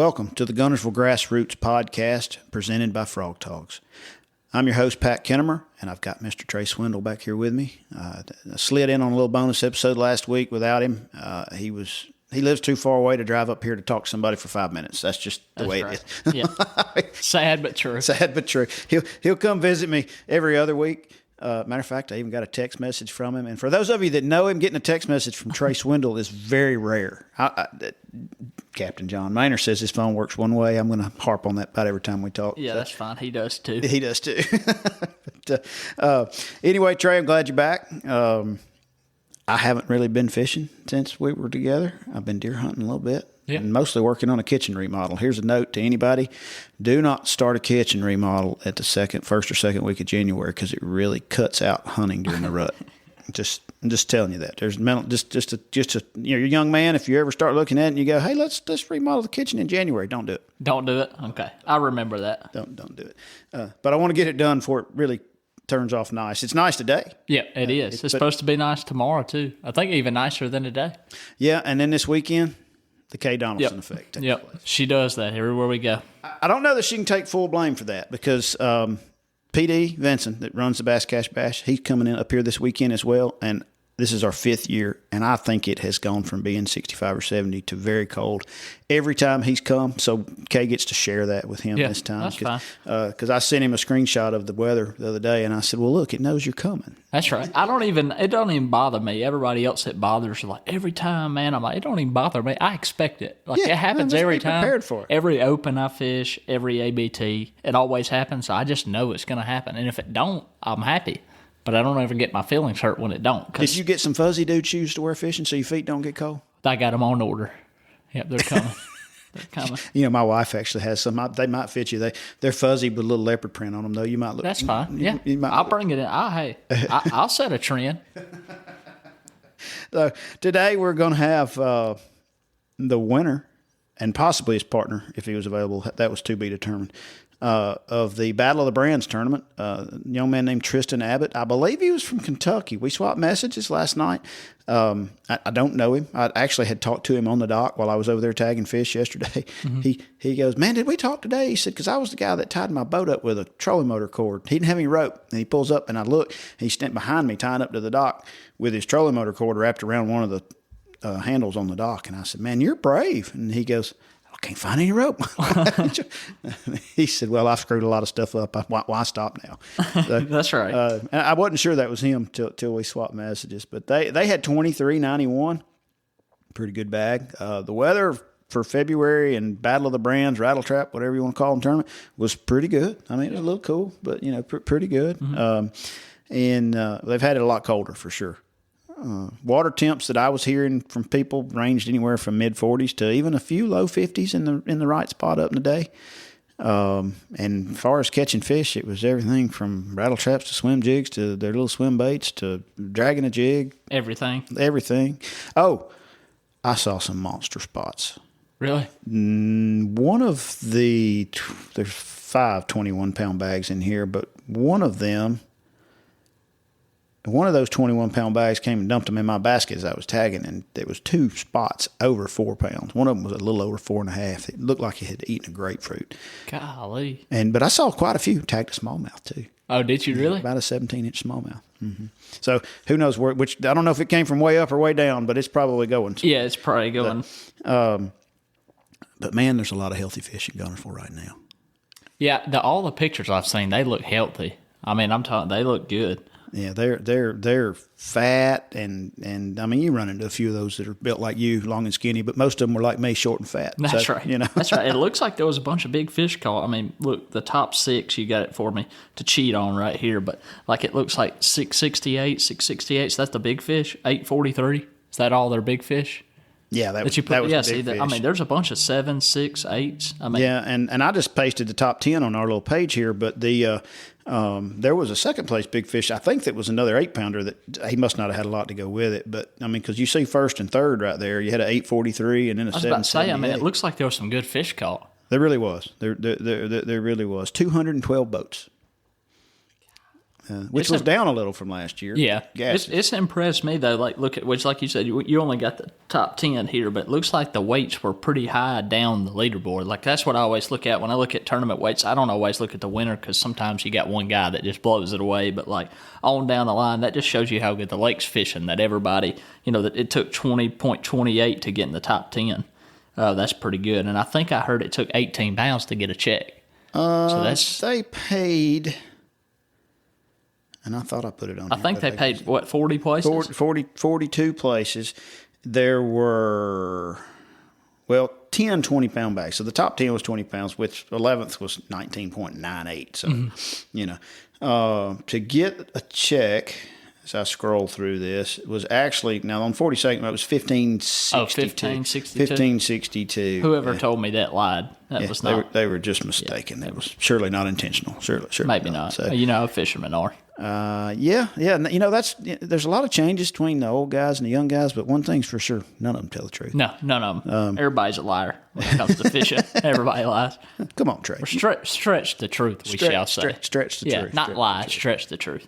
Welcome to the Guntersville Grassroots Podcast presented by Frog Talks. I'm your host, Pat Kennemer, and I've got Mr. Trey Swindle back here with me. I slid in on a little bonus episode last week without him. He lives too far away to drive up here to talk to somebody for 5 minutes. That's just the way it is. Yeah. Sad but true. Sad but true. He'll come visit me every other week. Matter of fact, I even got a text message from him. And for those of you that know him, getting a text message from Trey Swindle is very rare. Captain John Maynard says his phone works one way. I'm going to harp on that about every time we talk. Yeah, that's fine. He does too. He does too. Anyway, Trey, I'm glad you're back. I haven't really been fishing since we were together. I've been deer hunting a little bit. Yeah. And mostly working on a kitchen remodel. Here's a note to anybody. Do not start a kitchen remodel at the first or second week of January because it really cuts out hunting during the rut. I'm just telling you that. There's you're a young man, if you ever start looking at it and you go, hey, let's remodel the kitchen in January, don't do it. Don't do it? Okay. I remember that. Don't do it. But I want to get it done before it really turns off nice. It's nice today. Yeah, it is. It's supposed to be nice tomorrow too. I think even nicer than today. Yeah, and then this weekend, the Kay Donaldson effect takes place. She does that everywhere we go. I don't know that she can take full blame for that because PD Vincent, that runs the Bass Cash Bash, he's coming in up here this weekend as well, and this is our 5th year, and I think it has gone from being 65 or 70 to very cold every time he's come. So Kay gets to share that with him this time. That's fine. Because I sent him a screenshot of the weather the other day, and I said, well, look, it knows you're coming. That's right. It don't even bother me. Everybody else that bothers, like every time, man, I'm like, it don't even bother me. I expect it. Like it happens every time. Prepared for it. Every open I fish, every ABT, it always happens. So I just know it's going to happen. And if it don't, I'm happy. But I don't ever get my feelings hurt when it don't. Did you get some fuzzy dude shoes to wear fishing so your feet don't get cold? I got them on order. Yep, they're coming. They're coming. You know, my wife actually has some. They might fit you. They're fuzzy with a little leopard print on them, though. You might look. That's fine. Yeah, I'll bring it in. I'll set a trend. So today we're going to have the winner and possibly his partner, if he was available. That was to be determined. Of the Battle of the Brands tournament, a young man named Tristan Abbot. I believe he was from Kentucky. We swapped messages last night. I don't know him. I actually had talked to him on the dock while I was over there tagging fish yesterday. Mm-hmm. He goes, man, did we talk today? He said, because I was the guy that tied my boat up with a trolling motor cord. He didn't have any rope. And he pulls up, and I look, and he's standing behind me tying up to the dock with his trolling motor cord wrapped around one of the handles on the dock. And I said, man, you're brave. And he goes, can't find any rope. He said, well, I've screwed a lot of stuff up. Why stop now? So, that's right. And I wasn't sure that was him till we swapped messages. But they had 23.91. Pretty good bag. The weather for February and Battle of the Brands, Rattle Trap, whatever you want to call them tournament, was pretty good. I mean, it was a little cool, but, pretty good. Mm-hmm. And they've had it a lot colder for sure. Water temps that I was hearing from people ranged anywhere from mid-40s to even a few low 50s in the right spot up in the day. And as far as catching fish, it was everything from rattle traps to swim jigs to their little swim baits to dragging a jig. Everything. Oh, I saw some monster spots. Really? One of there's 5 21-pound bags in here, but one of those 21-pound bags came and dumped them in my basket as I was tagging, and there was 2 spots over 4 pounds. One of them was a little over 4.5. It looked like it had eaten a grapefruit. Golly. But I saw quite a few. Tagged a smallmouth too. Oh, did you really? About a 17-inch smallmouth. Mm-hmm. So who knows which? I don't know if it came from way up or way down, but it's probably going. Yeah, it's probably going. But man, there's a lot of healthy fish in Guntersville right now. Yeah, all the pictures I've seen, they look healthy. I mean, I'm talking, they look good. Yeah, they're fat and I mean, you run into a few of those that are built like you, long and skinny, but most of them were like me, short and fat. That's right. That's right. It looks like there was a bunch of big fish caught. I mean, look, the top 6, you got it for me to cheat on right here, but like it looks like 668. So that's the big fish. 843. Is that all their big fish? Yeah, that was big fish. I mean, there's a bunch of 7, 6, 8s. I mean, yeah, and I just pasted the top 10 on our little page here, but there was a second place big fish. I think that was another 8-pounder that he must not have had a lot to go with it. But I mean, because you see first and third right there, you had an 843 and then a 778. I was about to say, I mean, it looks like there was some good fish caught. There really was. There really was. 212 boats. which was down a little from last year. Yeah, it's impressed me though. Like, look at which, like you said, you only got the top 10 here, but it looks like the weights were pretty high down the leaderboard. Like, that's what I always look at when I look at tournament weights. I don't always look at the winner because sometimes you got one guy that just blows it away. But like on down the line, that just shows you how good the lake's fishing. That everybody, that it took 20.28 to get in the top 10. That's pretty good. And I think I heard it took 18 pounds to get a check. So they paid. And I thought I put it on. I think they paid, 40 places? 42 places. There were, 10 20-pound bags. So the top 10 was 20 pounds, which 11th was 19.98. So, to get a check, as I scroll through this, it was actually, now on 42nd, it was 1562. Oh, 1562? 1562. Whoever told me that lied. That was not. They were just mistaken. That was surely not intentional. Surely Maybe not. So, how fishermen are. Yeah. There's a lot of changes between the old guys and the young guys, but one thing's for sure, none of them tell the truth. No, none of them. Everybody's a liar when it comes to fishing. Everybody lies. Come on, Trey. Or stretch the truth, we shall say. Stretch the truth. Not lie, stretch the truth.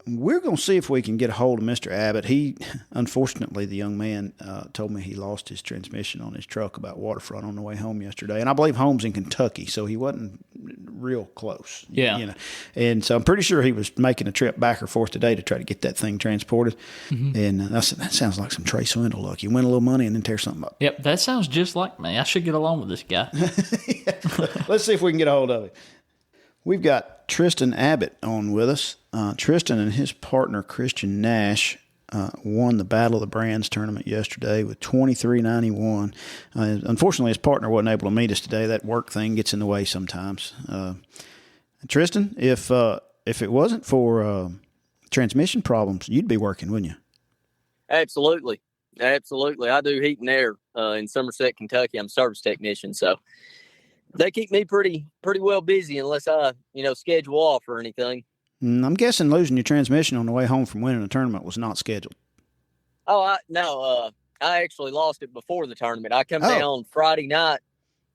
We're going to see if we can get a hold of Mr. Abbott. He, unfortunately, the young man told me he lost his transmission on his truck about Waterfront on the way home yesterday. And I believe home's in Kentucky, so he wasn't real close. Yeah. And so I'm pretty sure he was making a trip back or forth today to try to get that thing transported. Mm-hmm. And that sounds like some Trey Swindle luck. You win a little money and then tear something up. Yep, that sounds just like me. I should get along with this guy. Let's see if we can get a hold of him. We've got Tristan Abbot on with us. Tristan and his partner, Christian Nash, won the Battle of the Brands tournament yesterday with 23.91. Unfortunately, his partner wasn't able to meet us today. That work thing gets in the way sometimes. Tristan, if it wasn't for transmission problems, you'd be working, wouldn't you? Absolutely. I do heat and air in Somerset, Kentucky. I'm a service technician, so they keep me pretty well busy unless I, schedule off or anything. I'm guessing losing your transmission on the way home from winning a tournament was not scheduled. Oh, I actually lost it before the tournament. I come down Friday night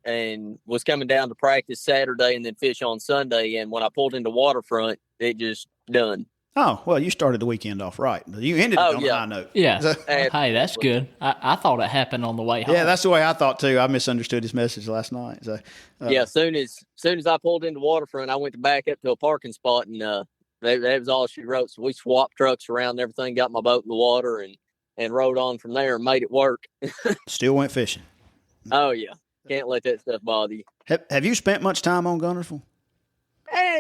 and was coming down to practice Saturday and then fish on Sunday. And when I pulled into Waterfront, it just done. Oh, well, you started the weekend off right. But you ended it on a high note. Yeah. Hey, that's good. I thought it happened on the way home. Yeah, that's the way I thought, too. I misunderstood his message last night. So, as soon as I pulled into Waterfront, I went to back up to a parking spot, and that was all she wrote. So we swapped trucks around and everything, got my boat in the water, and rode on from there and made it work. Still went fishing. Oh, yeah. Can't let that stuff bother you. Have you spent much time on Guntersville?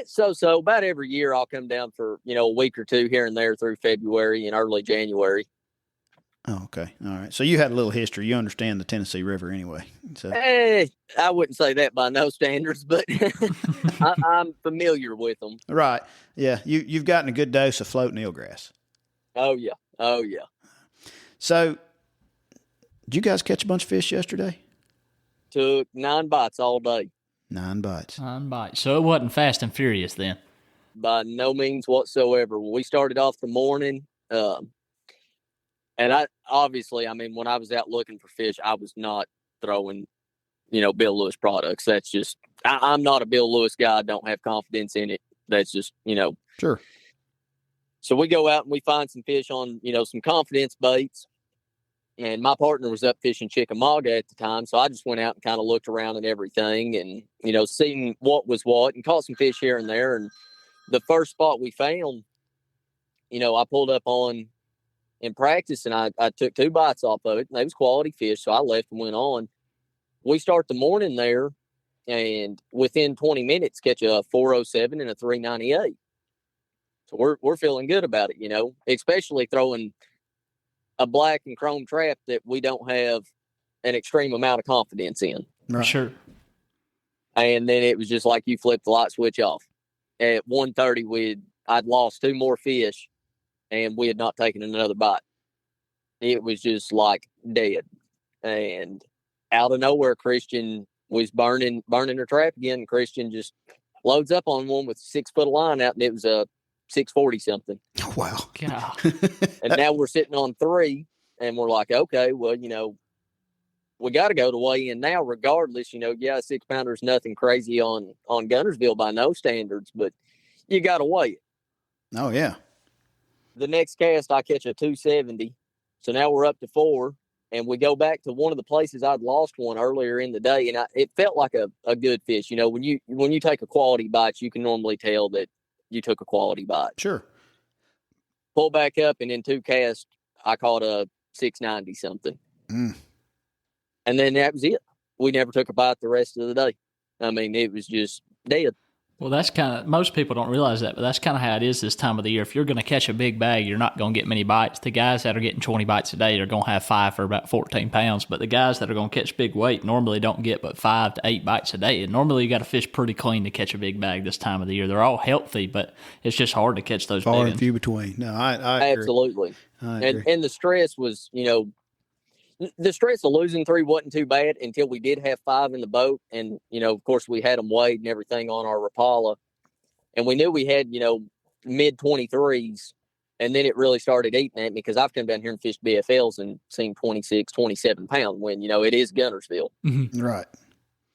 So about every year I'll come down for, a week or two here and there through February and early January. Oh, okay. All right. So you had a little history. You understand the Tennessee River anyway. So. I wouldn't say that by no standards, but I'm familiar with them. Right. Yeah. You've gotten a good dose of floating eelgrass. Oh, yeah. So did you guys catch a bunch of fish yesterday? Took 9 bites all day. 9 bites. 9 bites. So it wasn't fast and furious then? By no means whatsoever. We started off the morning, and I obviously, when I was out looking for fish, I was not throwing, Bill Lewis products. That's just, I'm not a Bill Lewis guy. I don't have confidence in it. That's just, Sure. So we go out and we find some fish on, some confidence baits. And my partner was up fishing Chickamauga at the time. So I just went out and kind of looked around and everything and, seeing what was what and caught some fish here and there. And the first spot we found, I pulled up on in practice and I took 2 bites off of it. And they was quality fish. So I left and went on. We start the morning there and within 20 minutes catch a 407 and a 398. So we're feeling good about it, especially throwing a black and chrome trap that we don't have an extreme amount of confidence in. Right. Sure. And then it was just like you flipped the light switch off. At 1:30, I'd lost 2 more fish and we had not taken another bite. It was just like dead. And out of nowhere, Christian was burning her trap again. Christian just loads up on one with 6 foot of line out and it was a 640 something. Oh, wow. God. And now we're sitting on 3 and we're like, okay, well, we got to go to weigh in now regardless, a 6-pounder is nothing crazy on Guntersville by no standards, but you got to weigh it. Oh, yeah. The next cast, I catch a 270. So now we're up to 4. And we go back to one of the places I'd lost one earlier in the day, and it felt like a good fish. You know, when you take a quality bite, you can normally tell that you took a quality bite. Sure. Pull back up, and in 2 casts, I caught a 690 something. And then that was it. We never took a bite the rest of the day. I mean, it was just dead. Well, that's kind of, most people don't realize that, but that's kind of how it is this time of the year. If you're going to catch a big bag, you're not going to get many bites. The guys that are getting 20 bites a day are going to have 5 for about 14 pounds, but the guys that are going to catch big weight normally don't get but 5 to 8 bites a day. And normally you got to fish pretty clean to catch a big bag this time of the year. They're all healthy, but it's just hard to catch those big ones. Far and few between. No, I agree. Absolutely. I agree. And the stress was, you know, the stress of losing 3 wasn't too bad until we did have 5 in the boat. And, you know, of course, we had them weighed and everything on our Rapala. And we knew we had, you know, mid 23s. And then it really started eating at me because I've come down here and fished BFLs and seen 26, 27 pound when, you know, it is Guntersville. Mm-hmm. Right.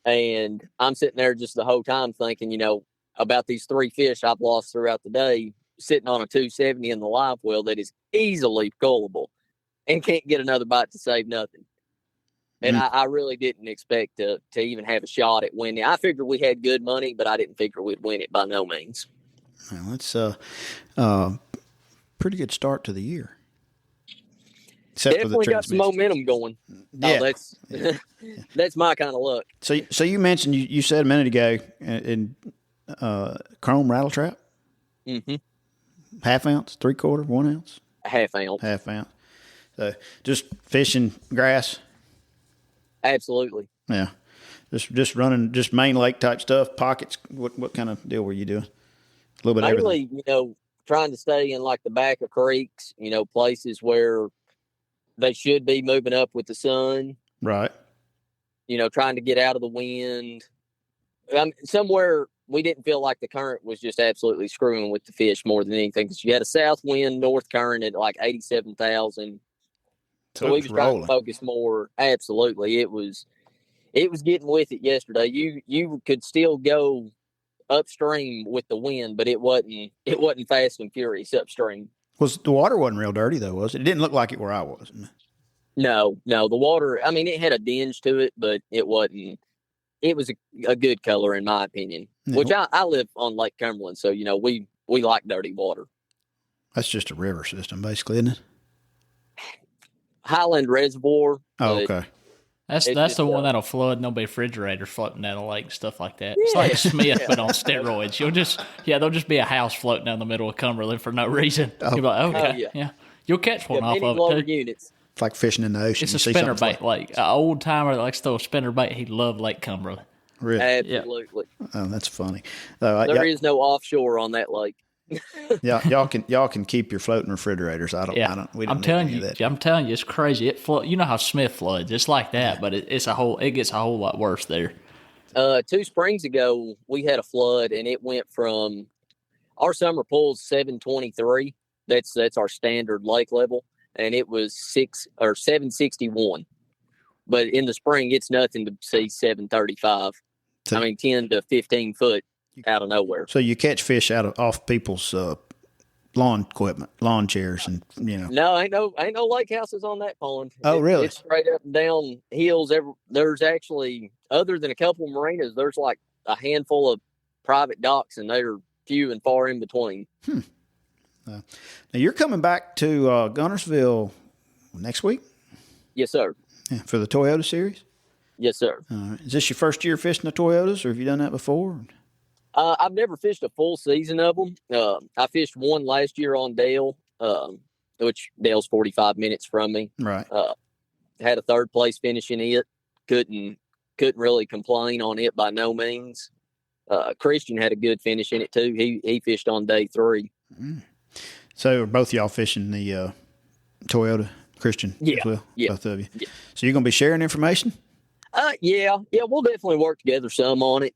And I'm sitting there just the whole time thinking, you know, about these 3 fish I've lost throughout the day, sitting on a 270 in the live well that is easily gullible and can't get another bite to save nothing. And I really didn't expect to even have a shot at winning. I figured we had good money, but I didn't figure we'd win it by no means. Well, that's pretty good start to the year. Except Definitely for the got some momentum going. Yeah. That's my kind of luck. So you mentioned, you said a minute ago, in chrome rattle trap? Mm-hmm. Half ounce, 3/4, 1 ounce? Half ounce. Half ounce. So just fishing grass? Absolutely. Yeah. Just running, just main lake type stuff, pockets. What kind of deal were you doing? A little bit of everything. Mainly, you know, trying to stay in like the back of creeks, you know, places where they should be moving up with the sun. Right. You know, trying to get out of the wind. Somewhere we didn't feel like the current was just absolutely screwing with the fish more than anything. Because you had a south wind, north current at like 87,000. So we was trying to focus more. Absolutely. It was getting with it yesterday. You could still go upstream with the wind, but it wasn't fast and furious upstream. The water wasn't real dirty though, was it? It didn't look like it where I was. No, the water, I mean, it had a dinge to it, but it wasn't. It was a good color in my opinion. Yeah. Which I live on Lake Cumberland, so you know we like dirty water. That's just a river system, basically, isn't it? Highland Reservoir. Oh, okay. That's the one that'll flood. No refrigerators floating down the lake, stuff like that. It's like Smith, but on steroids. There'll just be a house floating down the middle of Cumberland for no reason. You'll be like, okay, yeah. You'll catch one off of it too. Units. It's like fishing in the ocean. It's a spinnerbait lake. An old timer that likes to throw a spinnerbait, he loved Lake Cumberland. Really? Absolutely. Yeah. Oh, that's funny. There is no offshore on that lake. Yeah, y'all can keep your floating refrigerators. I'm telling you, it's crazy. You know how Smith floods. It's like that, but it gets a whole lot worse there. 2 springs ago, we had a flood, and it went from our summer pool's 723. That's our standard lake level, and it was 761. But in the spring, it's nothing to see 735. I mean, 10 to 15 foot out of nowhere. So you catch fish off people's lawn equipment, lawn chairs, and you know. No, ain't no lake houses on that pond. Oh, really? It's straight up and down hills. There's actually, other than a couple of marinas, there's like a handful of private docks, and they're few and far in between. Now you're coming back to Guntersville next week? Yes, sir. Yeah, for the Toyota series? Yes, sir. Is this your first year fishing the Toyotas, or have you done that before? I've never fished a full season of them. I fished one last year on Dale, which Dale's 45 minutes from me. Right. Had a 3rd place finish in it. Couldn't really complain on it by no means. Christian had a good finish in it too. He fished on day 3. So are both y'all fishing the Toyota, Christian? Yeah. As well? Yeah. Both of you. Yeah. So you're going to be sharing information? Yeah, we'll definitely work together some on it.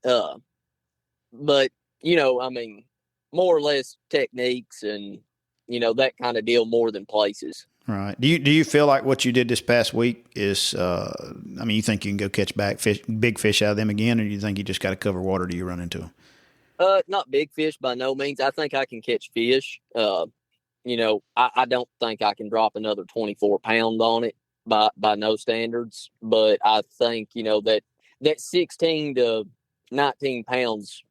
But, you know, I mean, more or less techniques and, you know, that kind of deal more than places. Right. Do you feel like what you did this past week is, you think you can go catch big fish out of them again, or do you think you just got to cover water till you run into them? Not big fish by no means. I think I can catch fish. I don't think I can drop another 24 pound on it by no standards. But I think, that 16 to 19 pounds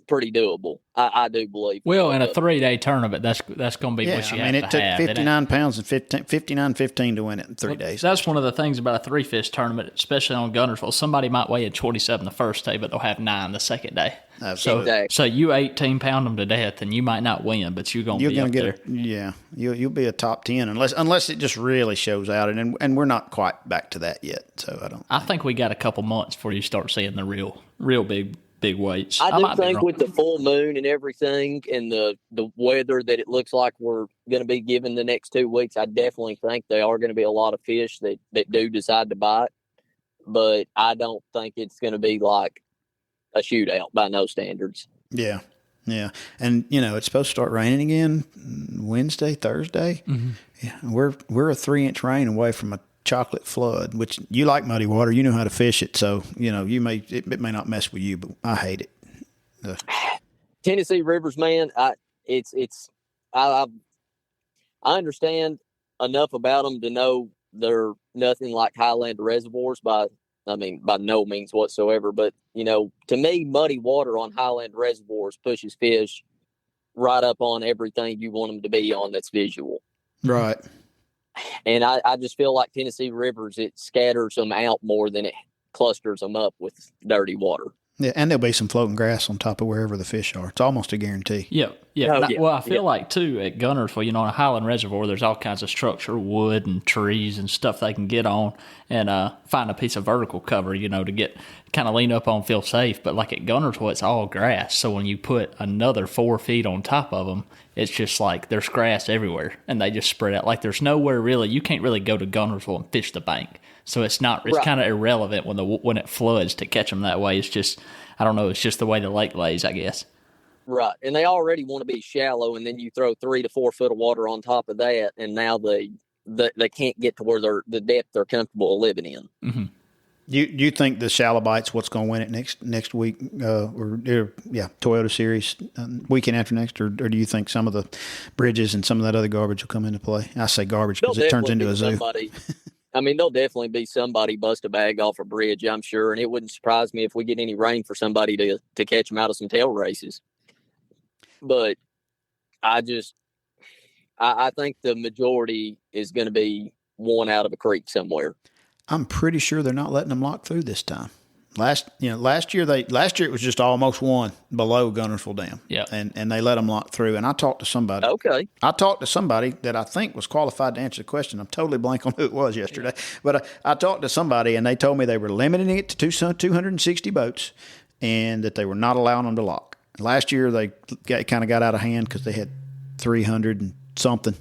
pretty doable. I do believe. Well, in a 3-day tournament, that's going to be what you have to have. it took 59 pounds and 59.15 to win it in 3 days. That's one of the things about a 3-fish tournament, especially on Guntersville. Somebody might weigh at 27 the first day, but they'll have 9 the second day. Absolutely. So you 18-pound them to death, and you might not win, but you're going to be up there. You'll be a top 10 unless it just really shows out, and we're not quite back to that yet. So I think we got a couple months before you start seeing the real big weights. I do think with the full moon and everything and the weather that it looks like we're going to be given the next 2 weeks, I definitely think there are going to be a lot of fish that do decide to bite. But I don't think it's going to be like a shootout by no standards. Yeah. Yeah. And, it's supposed to start raining again Wednesday, Thursday. Mm-hmm. Yeah. We're a 3-inch rain away from a chocolate flood, which you like muddy water. You know how to fish it. So, it may not mess with you, but I hate it. Tennessee rivers, man. I understand enough about them to know they're nothing like Highland reservoirs by no means whatsoever. But, to me, muddy water on Highland reservoirs pushes fish right up on everything you want them to be on that's visual. Right. And I just feel like Tennessee rivers, it scatters them out more than it clusters them up with dirty water. Yeah, and there'll be some floating grass on top of wherever the fish are. It's almost a guarantee. Yeah. Well, I feel like, too, at Guntersville, in a Highland Reservoir, there's all kinds of structure, wood and trees and stuff they can get on and find a piece of vertical cover, to get kind of lean up on, feel safe. But like at Guntersville, it's all grass. So when you put another 4 feet on top of them, it's just like there's grass everywhere and they just spread out. Like there's nowhere really, you can't really go to Guntersville and fish the bank. So it's kind of irrelevant when it floods to catch them that way. It's just, I don't know, it's just the way the lake lays, I guess. Right. And they already want to be shallow, and then you throw 3 to 4 foot of water on top of that, and now they can't get to where the depth they're comfortable living in. Mm-hmm. You think the shallow bite's what's going to win it next week, Toyota Series weekend after next, or do you think some of the bridges and some of that other garbage will come into play? I say garbage because it turns into a zoo. There'll definitely be somebody bust a bag off a bridge, I'm sure, and it wouldn't surprise me if we get any rain for somebody to catch them out of some tail races. But I think the majority is going to be one out of a creek somewhere. I'm pretty sure they're not letting them lock through this time. Last year it was just almost one below Guntersville Dam. Yeah. And they let them lock through. And I talked to somebody. Okay. I talked to somebody that I think was qualified to answer the question. I'm totally blank on who it was yesterday. But I talked to somebody and they told me they were limiting it to 260 boats and that they were not allowing them to lock. Last year they kind of got out of hand because they had 300 and something.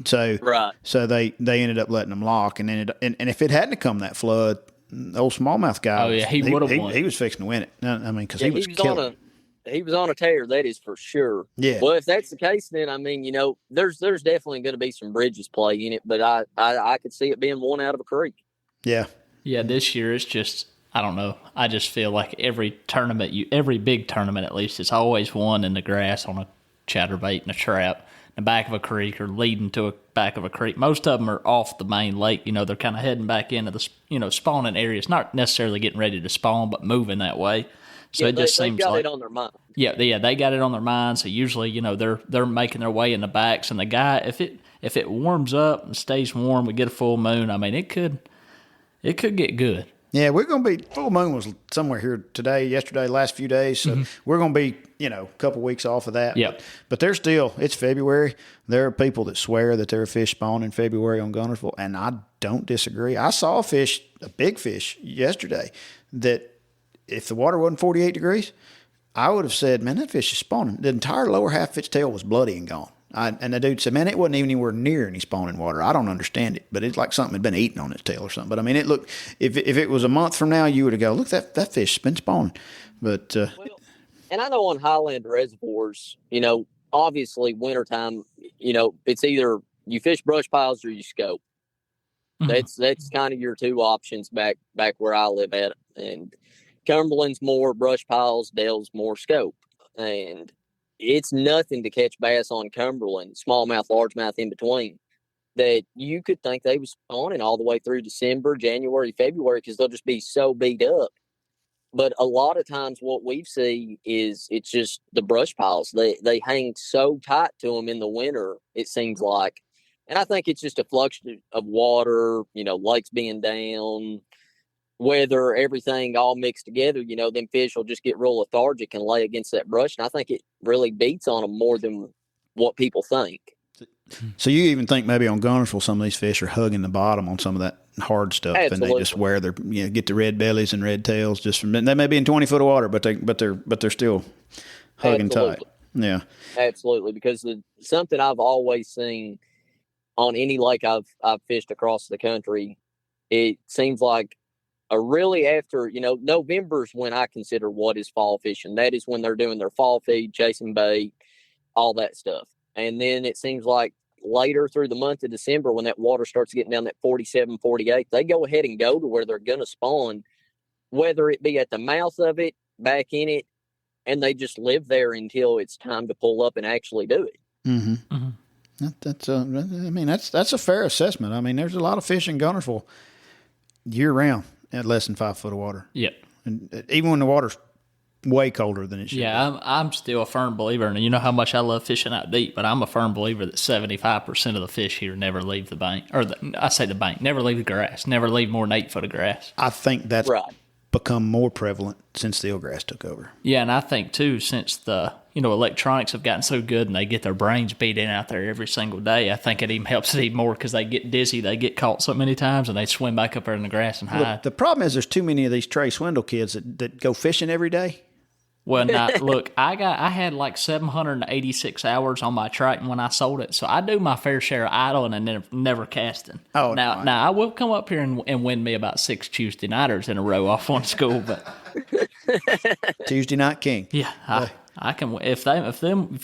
So right. So they ended up letting them lock. And if it hadn't come that flood, the old smallmouth guy, he would have won. He was fixing to win it. Because he was killing. He was on a tear, that is for sure. Yeah. Well, if that's the case, then there's definitely going to be some bridges play in it, but I could see it being one out of a creek. Yeah. Yeah. This year it's just, I don't know. I just feel like every big tournament at least, it's always one in the grass on a chatterbait and a trout. The back of a creek or leading to a back of a creek. Most of them are off the main lake. They're kind of heading back into the, spawning areas. Not necessarily getting ready to spawn, but moving that way. So it just seems like they got it on their mind. Yeah, they got it on their mind. So usually, they're making their way in the backs. And the guy, if it warms up and stays warm, we get a full moon. it could get good. Yeah, we're going to be, full moon was somewhere here today, yesterday, last few days. So we're going to be, a couple weeks off of that. Yep. But there's still, it's February. There are people that swear that there are fish spawn in February on Guntersville, and I don't disagree. I saw a big fish yesterday that if the water wasn't 48 degrees, I would have said, man, that fish is spawning. The entire lower half of its tail was bloody and gone. And the dude said, man, it wasn't even anywhere near any spawning water. I don't understand it, but it's like something had been eaten on its tail or something. But, it looked, if it was a month from now, you would have go, look, that fish's been spawning. But and I know on Highland reservoirs, obviously wintertime, it's either you fish brush piles or you scope. Mm-hmm. That's kind of your two options back where I live at. And Cumberland's more brush piles, Dale's more scope. and it's nothing to catch bass on Cumberland, smallmouth, largemouth in between, that you could think they was spawning all the way through December, January, February, because they'll just be so beat up. But a lot of times what we see is it's just the brush piles. They hang so tight to them in the winter, it seems like. And I think it's just a flux of water, lakes being down, weather, everything all mixed together. Them fish will just get real lethargic and lay against that brush. And I think it really beats on them more than what people think. So you even think maybe on Guntersville, some of these fish are hugging the bottom on some of that hard stuff, Absolutely. and they just wear their get the red bellies and red tails just from. They may be in 20 foot of water, but they're still hugging Absolutely. tight. Yeah, absolutely. Because something I've always seen on any lake I've fished across the country, it seems like really after November's when I consider what is fall fishing. That is when they're doing their fall feed, chasing bait, all that stuff. And then it seems like later through the month of December, when that water starts getting down that 47, 48, they go ahead and go to where they're going to spawn, whether it be at the mouth of it, back in it, and they just live there until it's time to pull up and actually do it. Mm-hmm. Mm-hmm. That's a fair assessment. I mean, there's a lot of fish in Guntersville year round at less than 5 foot of water. Yep. And even when the water's way colder than it should. Yeah, I'm still a firm believer, and you know how much I love fishing out deep, but I'm a firm believer that 75% of the fish here never leave the bank, never leave the grass, never leave more than 8 foot of grass. I think that's right. become more prevalent since the eelgrass took over. Yeah, and I think too, since the electronics have gotten so good and they get their brains beat in out there every single day, I think it even helps it even more because they get dizzy, they get caught so many times, and they swim back up there in the grass and hide. Look, the problem is there's too many of these Trey Swindle kids that go fishing every day. Well, now, look, I had like 786 hours on my Triton when I sold it, so I do my fair share of idling and never casting. Oh, now I will come up here and win me about 6 Tuesday nighters in a row off one school, but Tuesday night king. Yeah, I can. If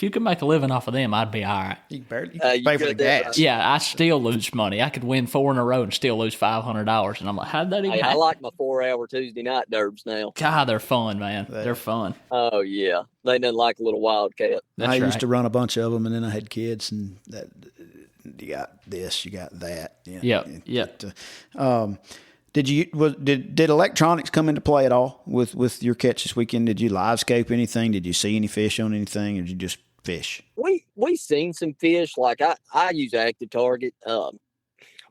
you can make a living off of them, I'd be all right. You barely pay for the gas. Yeah, I still lose money. I could win 4 in a row and still lose $500, and I'm like, how did that even happen? I like my 4-hour Tuesday night derbs now. God, they're fun, man. They're fun. Oh yeah, they didn't like a little wildcat. I used to run a bunch of them, and then I had kids, and that you got this, you got that. Yeah. Did electronics come into play at all with your catch this weekend? Did you live scape anything? Did you see any fish on anything, or did you just fish? We seen some fish. Like I use Active Target.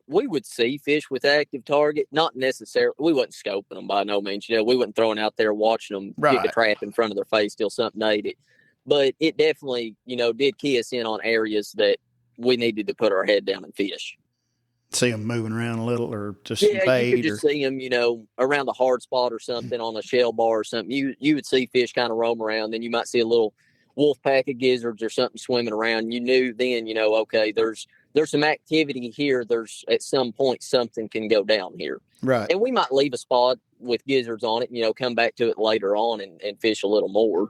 We would see fish with Active Target, not necessarily. We wasn't scoping them by no means. We wasn't throwing out there watching them kick a trap in front of their face till something ate it. But it definitely, did key us in on areas that we needed to put our head down and fish. See them moving around a little, or just bait, you could just see them, around the hard spot or something on a shell bar or something. You would see fish kind of roam around. Then you might see a little wolf pack of gizzards or something swimming around. You knew then, okay, there's some activity here. There's at some point something can go down here, right? And we might leave a spot with gizzards on it. Come back to it later on and fish a little more.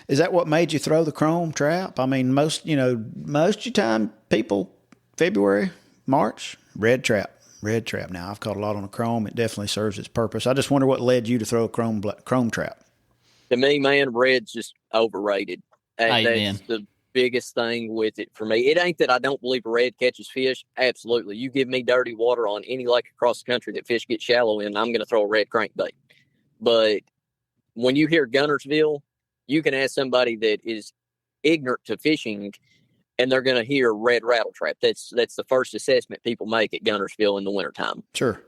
Is that what made you throw the chrome trap? I mean, most of your time, people February. March, red trap. Now, I've caught a lot on a chrome. It definitely serves its purpose. I just wonder what led you to throw a chrome trap. To me, man, red's just overrated. Amen. That's the biggest thing with it for me. It ain't that I don't believe a red catches fish. Absolutely. You give me dirty water on any lake across the country that fish get shallow in, I'm going to throw a red crankbait. But when you hear Guntersville, you can ask somebody that is ignorant to fishing, and they're going to hear red rattle trap. That's the first assessment people make at Guntersville in the wintertime. Sure.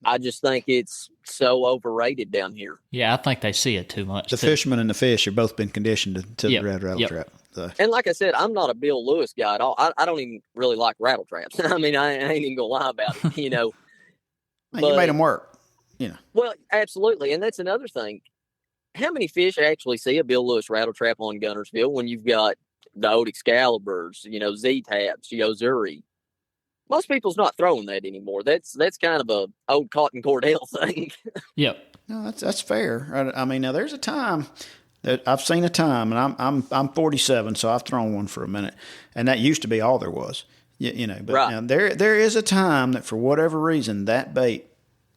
I just think it's so overrated down here. Yeah, I think they see it too much. The fishermen and the fish have both been conditioned to the red rattle trap. So. And like I said, I'm not a Bill Lewis guy at all. I don't even really like rattle traps. I mean, I ain't even going to lie about it, But, you made them work, Well, absolutely. And that's another thing. How many fish actually see a Bill Lewis rattle trap on Guntersville when you've got the old Excaliburs, Z-Tabs, Zuri? Most people's not throwing that anymore. That's kind of a old Cotton Cordell thing. Yep. No, that's fair. I mean, now there's a time that I've seen and I'm 47, so I've thrown one for a minute, and that used to be all there was. But right. Now there is a time that for whatever reason that bait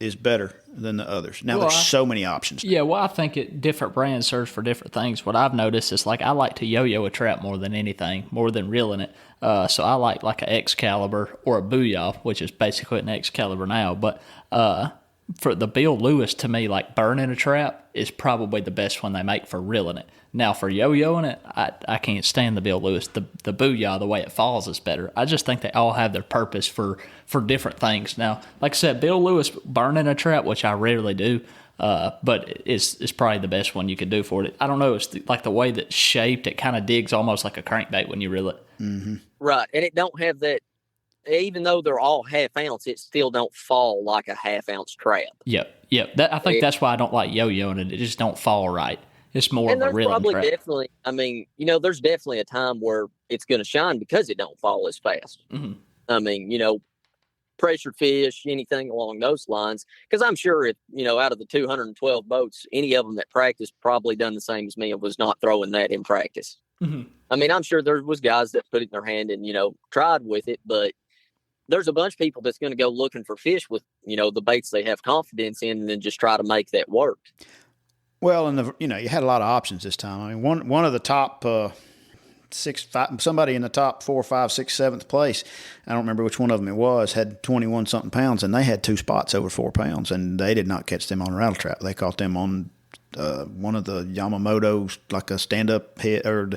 is better than the others? Now, Well, there's so many options. Yeah, well, I think different brands serve for different things. What I've noticed is like I like to yo-yo a trap more than anything, more than reeling it. So I like an Excalibur or a Booyah, which is basically an Excalibur now. But for the Bill Lewis, to me, like burning a trap is probably the best one they make for reeling it. Now, for yo-yoing it, I can't stand the Bill Lewis. The Booyah, the way it falls is better. I just think they all have their purpose for different things. Now, like I said, Bill Lewis burning a trap, which I rarely do, but it's probably the best one you could do for it. I don't know. It's like the way that it's shaped, it kind of digs almost like a crankbait when you reel it. Mm-hmm. Right. And it don't have that, even though they're all half ounce, it still don't fall like a half ounce trap. Yep. I think that's why I don't like yo-yoing it. It just don't fall right. It's more And of a there's reeling probably trap. definitely, I mean, there's definitely a time where it's going to shine because it don't fall as fast. Mm-hmm. I mean, pressured fish, anything along those lines. Because I'm sure if, out of the 212 boats, any of them that practiced probably done the same as me and was not throwing that in practice. Mm-hmm. I mean, I'm sure there was guys that put it in their hand and, tried with it, but there's a bunch of people that's going to go looking for fish with, the baits they have confidence in and then just try to make that work. Well, and you had a lot of options this time. I mean, one of the top 5, somebody in the top 4, 5, 6, 7th place, I don't remember which one of them it was, had 21 something pounds, and they had 2 spots over 4 pounds, and they did not catch them on a rattle trap. They caught them on one of the Yamamoto's, like a stand up hit, or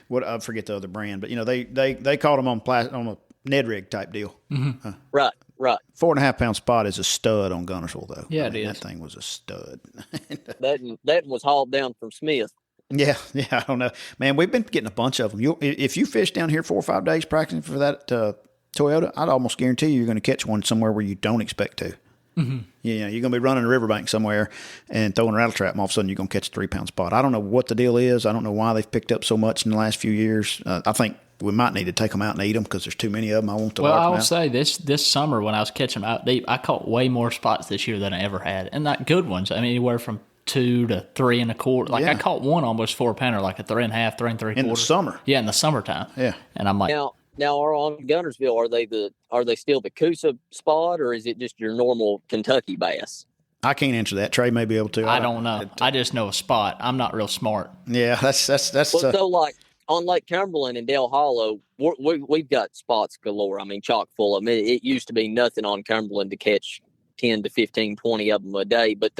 what, I forget the other brand, but they caught them on a Ned rig type deal. Mm-hmm. Right. 4.5 pound spot is a stud on Guntersville, though. Yeah, it is. That thing was a stud. that was hauled down from Smith. Yeah, I don't know, man. We've been getting a bunch of them. If you fish down here 4 or 5 days practicing for that Toyota, I'd almost guarantee you're going to catch one somewhere where you don't expect to. Mm-hmm. You're going to be running a riverbank somewhere and throwing a rattle trap, and all of a sudden you're going to catch a 3 pound spot. I don't know what the deal is. I don't know why they've picked up so much in the last few years. I think we might need to take them out and eat them because there's too many of them. I want to. Well, I will say this summer when I was catching them out deep, I caught way more spots this year than I ever had, and not good ones. I mean, anywhere from 2 to 3 1/4. Like I caught one almost 4 pounder, like a 3 1/2, 3 3/4 in the summer. Yeah, in the summertime. Yeah, and I'm like, now are on Guntersville, are they still the Coosa spot, or is it just your normal Kentucky bass? I can't answer that. Trey may be able to. I don't know. I just know a spot. I'm not real smart. Yeah, that's. Well, so like on Lake Cumberland and Dale Hollow, we've got spots galore. I mean, chock full of them. It used to be nothing on Cumberland to catch 10 to 15, 20 of them a day, but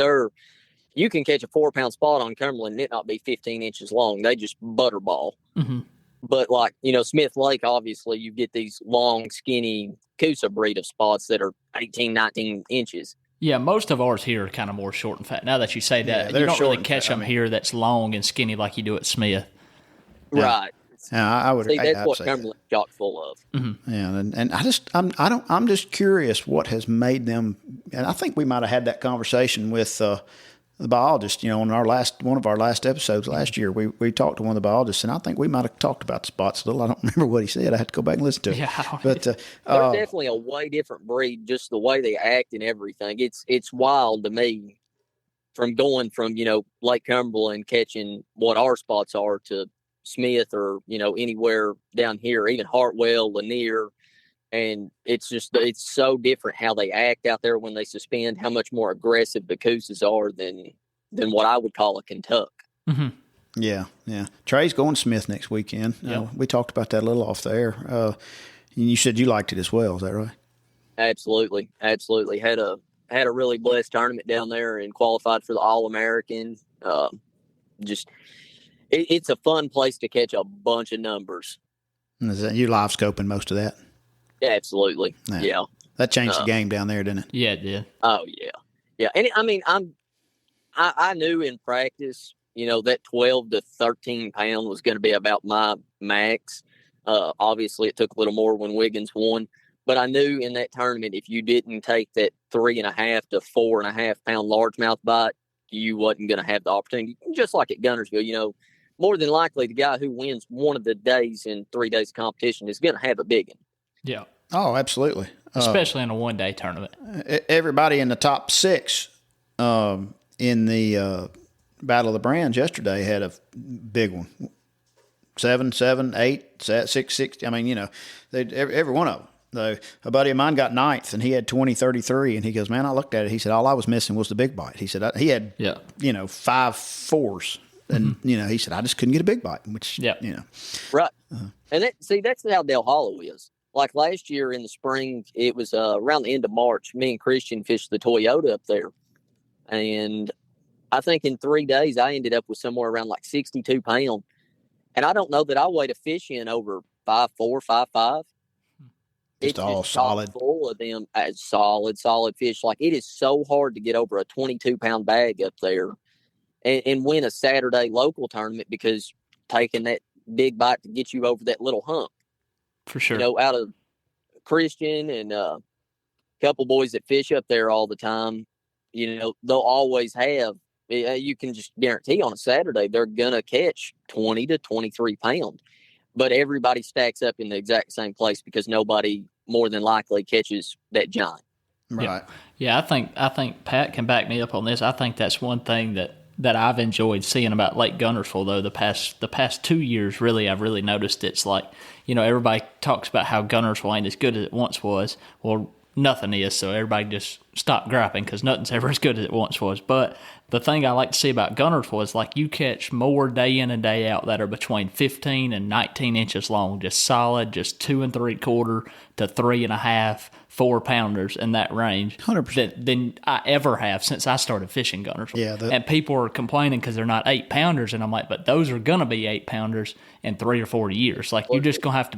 you can catch a 4 pound spot on Cumberland and it not be 15 inches long. They just butterball. Mm-hmm. But like, Smith Lake, obviously you get these long, skinny Coosa breed of spots that are 18, 19 inches. Yeah, most of ours here are kind of more short and fat. Now that you say that, you don't really catch them here that's long and skinny like you do at Smith. Yeah. Right. Yeah, I would. See, that's what Cumberland's chock full of. Mm-hmm. Yeah, I'm just curious what has made them. And I think we might have had that conversation with the biologist. On one of our last episodes last year, we talked to one of the biologists, and I think we might have talked about the spots a little. I don't remember what he said. I had to go back and listen to it. Yeah, but they're definitely a way different breed. Just the way they act and everything. It's wild to me. From going from Lake Cumberland catching what our spots are to Smith or anywhere down here, even Hartwell, Lanier, and it's so different how they act out there when they suspend. How much more aggressive the Coosas are than what I would call a Kentuck. Mm-hmm. Yeah. Trey's going to Smith next weekend. Yep. We talked about that a little off there. You said you liked it as well. Is that right? Absolutely. Had a really blessed tournament down there and qualified for the All-American. It's a fun place to catch a bunch of numbers. Is that you live scoping most of that? Absolutely. Yeah. That changed the game down there, didn't it? Yeah, it did. Oh yeah. Yeah. And I mean, I knew in practice, that 12 to 13 pound was going to be about my max. Obviously it took a little more when Wiggins won, but I knew in that tournament, if you didn't take that 3.5 to 4.5 pound largemouth bite, you wasn't going to have the opportunity. Just like at Guntersville, more than likely the guy who wins one of the days in 3 days of competition is going to have a big one. Yeah. Oh, absolutely. Especially in a one-day tournament. Everybody in the top 6 in the Battle of the Brands yesterday had a big one. 7, 7, 8, 6, 6. I mean, every one of them. Though a buddy of mine got ninth, and he had 20-33, and he goes, man, I looked at it. He said, all I was missing was the big bite. He said, he had, 5 fours. And, he said, I just couldn't get a big bite, which, Right. And that's how Del Hollow is. Like last year in the spring, it was around the end of March, me and Christian fished the Toyota up there. And I think in 3 days, I ended up with somewhere around like 62 pounds. And I don't know that I weighed a fish in over 5'4", 5'5". It's all just solid. Full of them solid fish. Like it is so hard to get over a 22-pound bag up there and win a Saturday local tournament because taking that big bite to get you over that little hump. For sure. Out of Christian and a couple boys that fish up there all the time, they'll always have, you can just guarantee on a Saturday, they're going to catch 20 to 23 pounds. But everybody stacks up in the exact same place because nobody more than likely catches that giant. Right. Yeah, I think Pat can back me up on this. I think that's one thing that I've enjoyed seeing about Lake Guntersville, though, the past 2 years, really, I've really noticed it's like, everybody talks about how Guntersville ain't as good as it once was. Well, nothing is, so everybody just stop griping because nothing's ever as good as it once was. But the thing I like to see about Guntersville is like you catch more day in and day out that are between 15 and 19 inches long, just solid, just 2 3/4 to 3.5, 4 pounders in that range 100% than I ever have since I started fishing Guntersville. Yeah, and people are complaining because they're not 8 pounders, and I'm like, but those are gonna be 8 pounders in 3 or 4 years. Like you're just gonna have to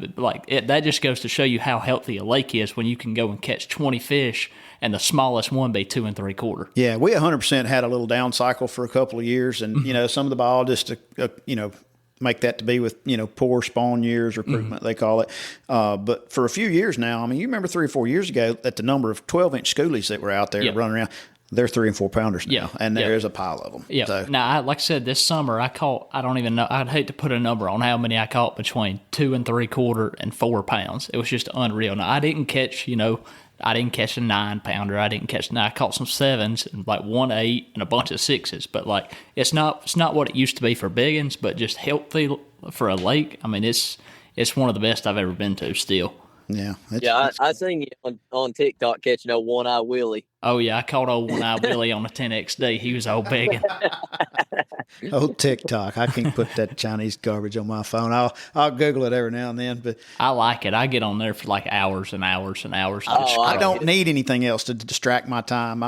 that just goes to show you how healthy a lake is when you can go and catch 20 fish and the smallest one be 2 3/4. Yeah, we 100% had a little down cycle for a couple of years, and some of the biologists, make that to be with poor spawn years recruitment they call it. But for a few years now, I mean, you remember 3 or 4 years ago at the number of 12-inch schoolies that were out there running around. They're 3 and 4 pounders now, and there is a pile of them. Yeah. So. Now, like I said, this summer I caught. I don't even know. I'd hate to put a number on how many I caught between 2 3/4 and 4 pounds. It was just unreal. Now I didn't catch. I didn't catch a 9 pounder. I caught some 7s and like 1 8 and a bunch of 6s. But like it's not what it used to be for biggins, but just healthy for a lake. I mean, it's one of the best I've ever been to. Still. Yeah. I seen you on TikTok catching old One-Eye Willie. Oh, yeah, I caught old One-Eye Willie on a 10XD. He was old begging. Old TikTok. I can't put that Chinese garbage on my phone. I'll Google it every now and then. But I like it. I get on there for like hours and hours and hours. I don't need anything else to distract my time.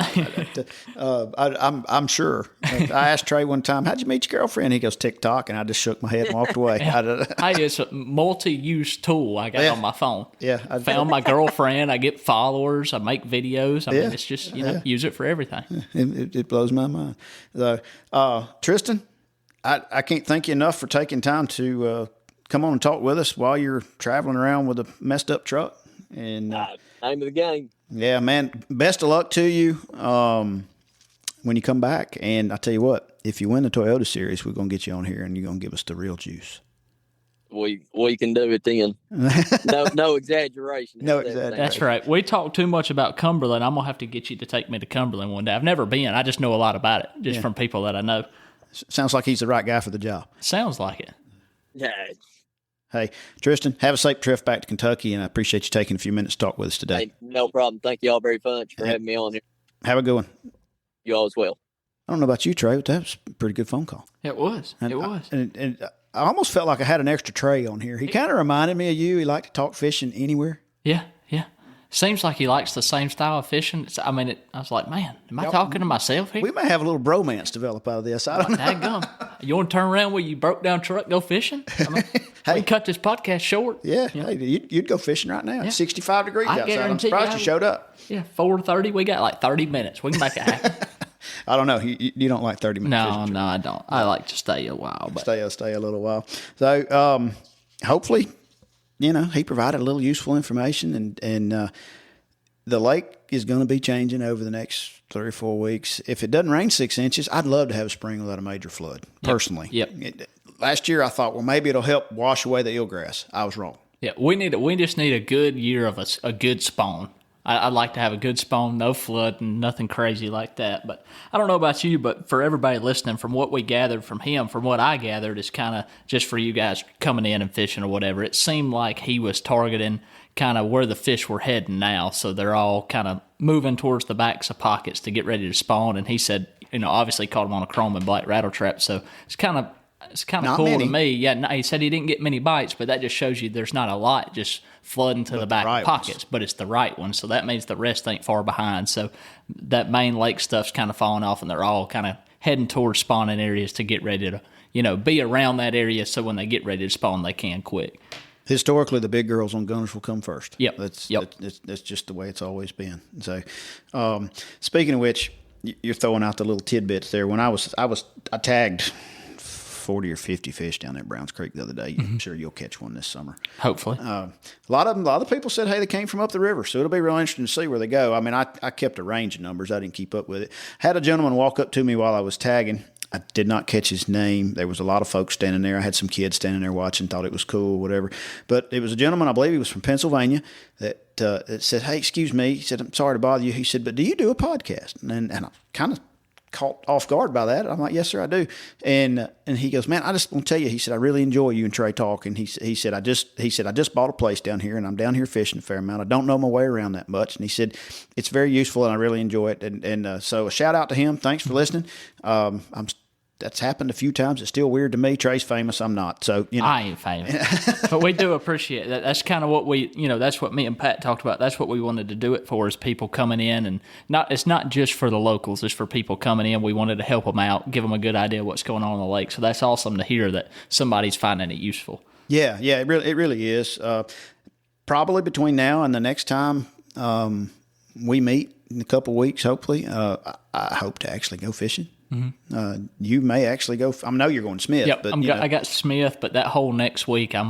I'm sure. I asked Trey one time, how'd you meet your girlfriend? He goes, TikTok. And I just shook my head and walked away. Hey, it's a multi-use tool I got on my phone. Yeah. I found my girlfriend. I get followers. I make videos. I mean, it's just, use it for everything. It blows my mind. So, Tristan, I can't thank you enough for taking time to come on and talk with us while you're traveling around with a messed up truck. And name of the game. Yeah, man. Best of luck to you when you come back. And I tell you what, if you win the Toyota Series, we're going to get you on here and you're going to give us the real juice. We can do it then. No exaggeration. No exaggeration. That's right. We talk too much about Cumberland. I'm going to have to get you to take me to Cumberland one day. I've never been. I just know a lot about it, just from people that I know. Sounds like he's the right guy for the job. Sounds like it. Yeah. Hey, Tristan, have a safe trip back to Kentucky, and I appreciate you taking a few minutes to talk with us today. Hey, no problem. Thank you all very much for having me on here. Have a good one. You all as well. I don't know about you, Trey, but that was a pretty good phone call. It was. And I almost felt like I had an extra Trey on here. He kind of reminded me of you. He liked to talk fishing anywhere. Yeah. Seems like he likes the same style of fishing. I was like, man, am I talking to myself here? We may have a little bromance develop out of this. I don't know. Dadgum. You want to turn around where you broke down truck, go fishing? We cut this podcast short. Yeah. Hey, you'd go fishing right now. It's 65 degrees outside. I'm surprised you showed up. Yeah, 4:30. We got like 30 minutes. We can make it happen. I don't know. You don't like 30 minutes. No, I don't. I like to stay a while. But. Stay a little while. So hopefully, he provided a little useful information, and the lake is going to be changing over the next 3 or 4 weeks. If it doesn't rain 6 inches, I'd love to have a spring without a major flood, personally. Yep. Last year, I thought, well, maybe it'll help wash away the eelgrass. I was wrong. Yeah, we just need a good year of a good spawn. I'd like to have a good spawn, no flood, and nothing crazy like that. But I don't know about you, but for everybody listening, from what we gathered from him, from what I gathered, is kind of just for you guys coming in and fishing or whatever, it seemed like he was targeting kind of where the fish were heading now. So they're all kind of moving towards the backs of pockets to get ready to spawn. And he said, obviously caught him on a chrome and black rattle trap. So it's kind of cool many. to me. Yeah, he said he didn't get many bites, but that just shows you there's not a lot just flooding to the back pockets, but it's the right one. So that means the rest ain't far behind. So that main lake stuff's kind of falling off, and they're all kind of heading towards spawning areas to get ready to, be around that area so when they get ready to spawn, they can quick. Historically, the big girls on Guntersville come first. Yep. That's just the way it's always been. So, speaking of which, you're throwing out the little tidbits there. When I tagged 40 or 50 fish down there at Browns Creek the other day. I'm sure you'll catch one this summer. Hopefully. A lot of the people said, hey, they came from up the river, so it'll be real interesting to see where they go. I mean, I kept a range of numbers. I didn't keep up with it. Had a gentleman walk up to me while I was tagging. I did not catch his name. There was a lot of folks standing there. I had some kids standing there watching, thought it was cool, whatever. But it was a gentleman, I believe he was from Pennsylvania, that said, hey, excuse me. He said, I'm sorry to bother you. He said, but do you do a podcast? And I kind of caught off guard by that. I'm like, yes, sir, I do. And he goes, man, I just want to tell you, he said, I really enjoy you and Trey talking. He said, I just bought a place down here and I'm down here fishing a fair amount. I don't know my way around that much. And he said, it's very useful and I really enjoy it. And so a shout out to him. Thanks for listening. That's happened a few times. It's still weird to me. Trey's famous. I'm not. So, I ain't famous. But we do appreciate that. That's kind of what we, that's what me and Pat talked about. That's what we wanted to do it for, is people coming in. And it's not just for the locals. It's for people coming in. We wanted to help them out, give them a good idea of what's going on the lake. So that's awesome to hear that somebody's finding it useful. Yeah, it really is. Probably between now and the next time we meet in a couple of weeks, hopefully, I hope to actually go fishing. Mm-hmm. You may actually go. I know you're going Smith. Yep, but I got Smith, but that whole next week I'm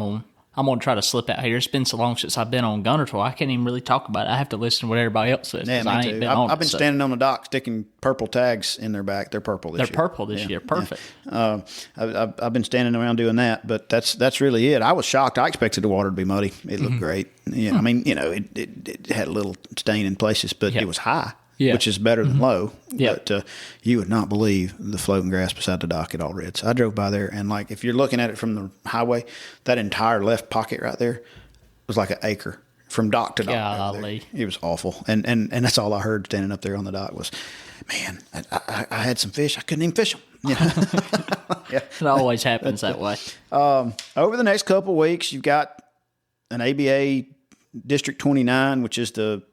gonna try to slip out here. It's been so long since I've been on Guntersville, I can't even really talk about it. I have to listen to what everybody else says. Yeah, I ain't been on I've been standing on the dock sticking purple tags in their back. They're purple this year. They're purple this year. Perfect. Yeah. I've been standing around doing that, but that's really it. I was shocked. I expected the water to be muddy. It looked great. Yeah, I mean, it had a little stain in places, but it was high. Yeah. Which is better than low. Yep. But you would not believe the floating grass beside the dock at all reds. I drove by there, and if you're looking at it from the highway, that entire left pocket right there was like an acre from dock to dock. Golly. It was awful. And that's all I heard standing up there on the dock was, man, I had some fish. I couldn't even fish them. Yeah. It always happens that way. Over the next couple of weeks, you've got an ABA District 29, which is the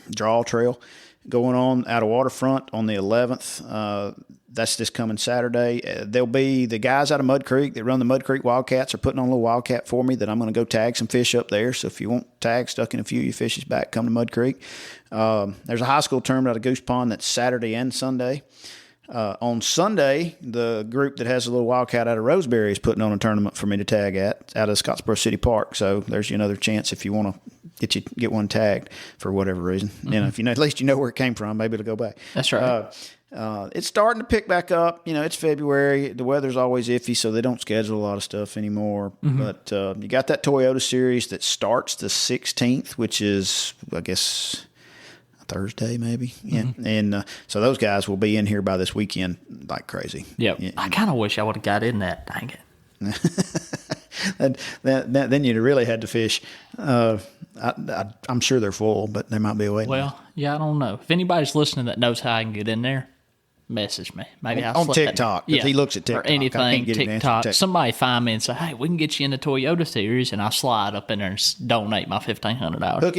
draw trail, going on out of Waterfront on the 11th. That's this coming Saturday. There'll be the guys out of Mud Creek that run the Mud Creek Wildcats are putting on a little wildcat for me that I'm going to go tag some fish up there. So if you want tag stuck in a few of your fishes back, come to Mud Creek. There's a high school tournament out of Goose Pond that's Saturday and Sunday. On Sunday, the group that has a little wildcat out of Roseberry is putting on a tournament for me to tag out of Scottsboro City Park. So there's another chance if you want to get one tagged for whatever reason. Mm-hmm. At least you know where it came from. Maybe it'll go back. That's right. It's starting to pick back up. It's February. The weather's always iffy, so they don't schedule a lot of stuff anymore. Mm-hmm. But you got that Toyota Series that starts the 16th, which is, I guess, Thursday maybe. Yeah. Mm-hmm. And so those guys will be in here by this weekend like crazy. Yep. Yeah. I kind of wish I would have got in that. Dang it. then you'd have really had to fish. I'm sure they're full, but there might be a way. Well, yeah, I don't know. If anybody's listening that knows how I can get in there, message me. Maybe I'll on TikTok. If he looks at TikTok or anything, TikTok. Somebody find me and say, "Hey, we can get you in the Toyota Series," and I'll slide up in there and donate my $1,500. Hook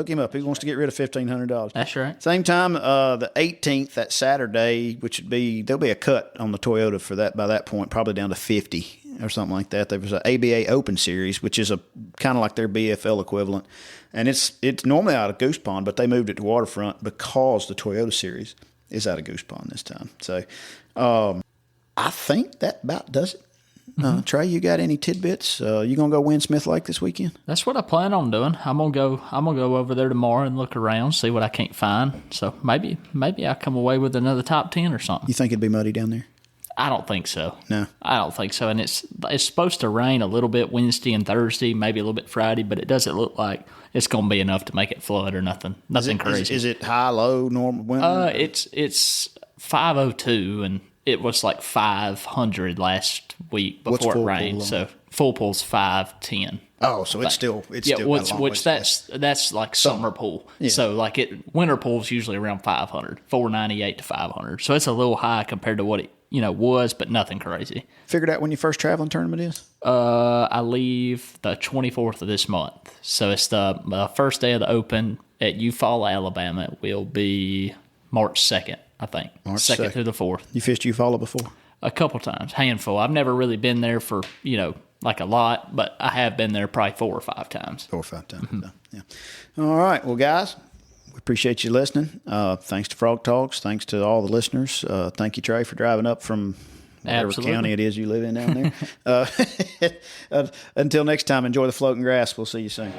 him up. He wants to get rid of $1,500. That's right. Same time, the 18th, that Saturday, which would be there'll be a cut on the Toyota for that by that point, probably down to 50 or something like that. There was an ABA Open Series, which is a kind of like their BFL equivalent, and it's normally out of Goose Pond, but they moved it to Waterfront because the Toyota Series is out of Goose Pond this time. So I think that about does it. Trey, you got any tidbits? You gonna go win Smith Lake this weekend? That's what I plan on doing. I'm gonna go over there tomorrow and look around, see what I can't find. So maybe I'll come away with another top 10 or something. You think it'd be muddy down there? I don't think so. No. I don't think so. And it's supposed to rain a little bit Wednesday and Thursday, maybe a little bit Friday, but it doesn't look like it's going to be enough to make it flood or nothing. Nothing crazy. Is it high, low, normal wind? It's 502, and it was like 500 last week before it rained. So full pool's 510. Oh, so it's still got a long ways. That's like summer pool. Yeah. So like winter pool's usually around 500, 498 to 500. So it's a little high compared to what it was, but nothing crazy. Figured out when your first traveling tournament is? I leave the 24th of this month. So it's the first day of the Open at Eufaula, Alabama. It will be March 2nd, I think. March 2nd through the 4th. You fished Eufaula before? A couple times, handful. I've never really been there for, like a lot, but I have been there probably 4 or 5 times. 4 or 5 times, yeah. All right, well, guys, we appreciate you listening. Thanks to Frog Talks. Thanks to all the listeners. Thank you, Trey, for driving up from whatever county it is you live in down there. Until next time, enjoy the floating grass. We'll see you soon.